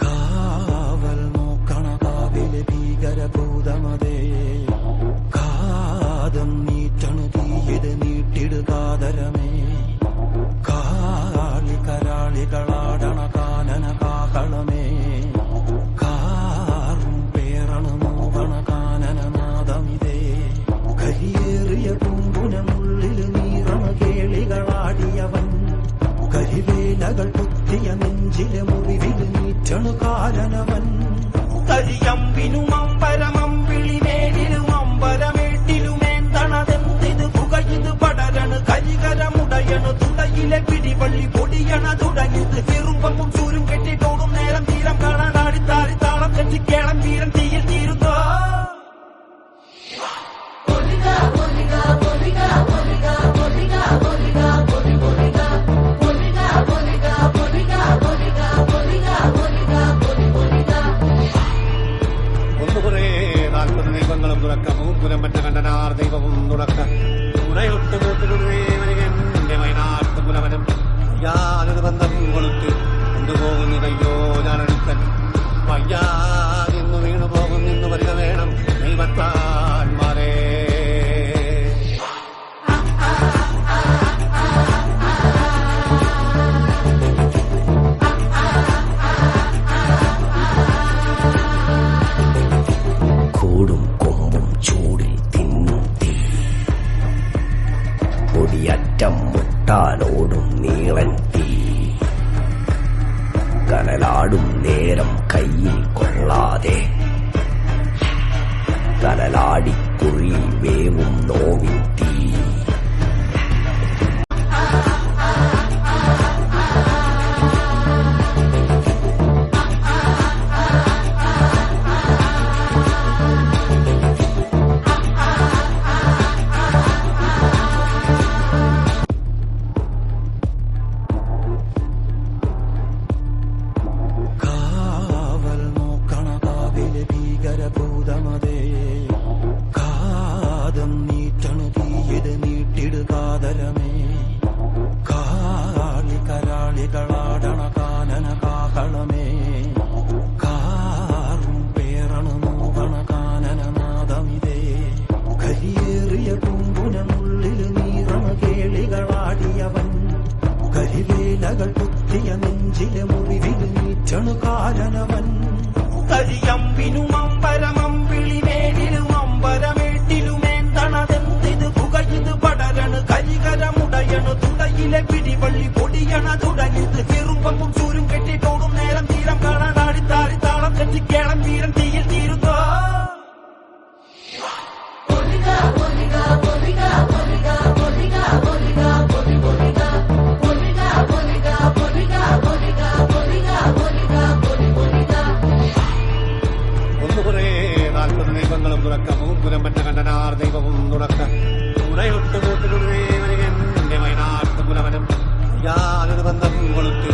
കാവൽ നോക്കണ കാവിലെ ഭീകരഭൂതമതേ, കാതം നീറ്റണു തീയത് നീട്ടിടുകാതരമേ, കാളി കരാളികളാടണ കാനന കാകളമേ, കാറും പേറണു നോകണ കാനനനാദമിതേ, കരിയേറിയ പൂമ്പുനമുള്ളില് നീറണ കേളികളാടിയവൻ, കരിവേലകൾ കുത്തിയ നെഞ്ചിലെ മുറിവില് നീറ്റണു കാലനവൻ, കരിയമ്പിനും അമ്പരമമ്പിളിമേലിലും അമ്പരമേട്ടിലുമേന്തണതെന്തിത് പുകയിത് പടരണു കരികരമുടയണു തുടയിലെ പിടിവള്ളി പൊടിയണ തുടങ്ങിത് ചെറുമ്പും ചൂരും കെട്ടിട്ടോടും നേരം തീരം കാണാനാടി താരി താളം കെട്ടിക്കേളം വീരം തീയിൽ തീരുന്നോ. ദൈവങ്ങളും തുറക്കവും പുലമ്പറ്റ കണ്ടനാർ ദൈവവും തുറക്ക തുണയൊട്ട് മൂത്തുകൊണ്ടേ വയനാട്ട് പുലവനും യാതൊരു ബന്ധം കൊളുത്ത് കൊണ്ടുപോകുന്നതയ്യോ ഞാനൊരുത്തൻ വയ്യാതിന്നു വീണു പോകുന്നിന്നു വരിക വേണം ദൈവത്താന്മാരേ. കൂടും കൊമ്പും ചൂടിൽ തിന്നും തീ, പൊടിയറ്റം മുട്ടാലോടും നീളൻ തീ, കനലാടും നേരം കയ്യിൽ കൊള്ളാതെ, കനലാടിക്കുഴി വേവും നോവിൻ തീ. കാവൽ നോക്കണ കാവിലെ ഭീകരഭൂതമതേ, കാതം നീറ്റണു തീയത് നീട്ടിടുകാതരമേ, കാളി കരാളികളാടണ കാനന കാകളമേ, കാറും പേറണു നോകണ കാനനനാദമിതേ, കരിയേറിയ പൂമ്പുനമുള്ളില് നീറണ കേളികളാടിയവൻ, കരിവേലകൾ കുത്തിയ നെഞ്ചിലെ മുറിവില് നീറ്റണു കാലനവൻ, കരിയമ്പിനും അമ്പരമമ്പിളിമേലിലും അമ്പരമേട്ടിലുമേന്തണതെന്തിത് പുകയിത് പടരണു കരികരമുടയണു തുടയിലെ പിടിവള്ളി പൊടിയണ തുടങ്ങിത് ചെറുമ്പും ചൂരും കെട്ടിട്ടോടും നേരം തീരം കാണാനാടി താരി താളം കെട്ടിക്കേളം വീരം തീയിൽ തീരുന്നോ. ഒന്നുകുറേ 40 ദൈവങ്ങളും തുറക്കവും പുലമ്പറ്റ കണ്ടനാർ ദൈവവും തുറക്ക തുണയൊട്ട് മൂത്തുകൊണ്ടേ വയനാട്ട് പുലവനും യാതൊരു ബന്ധം കൊളുത്ത്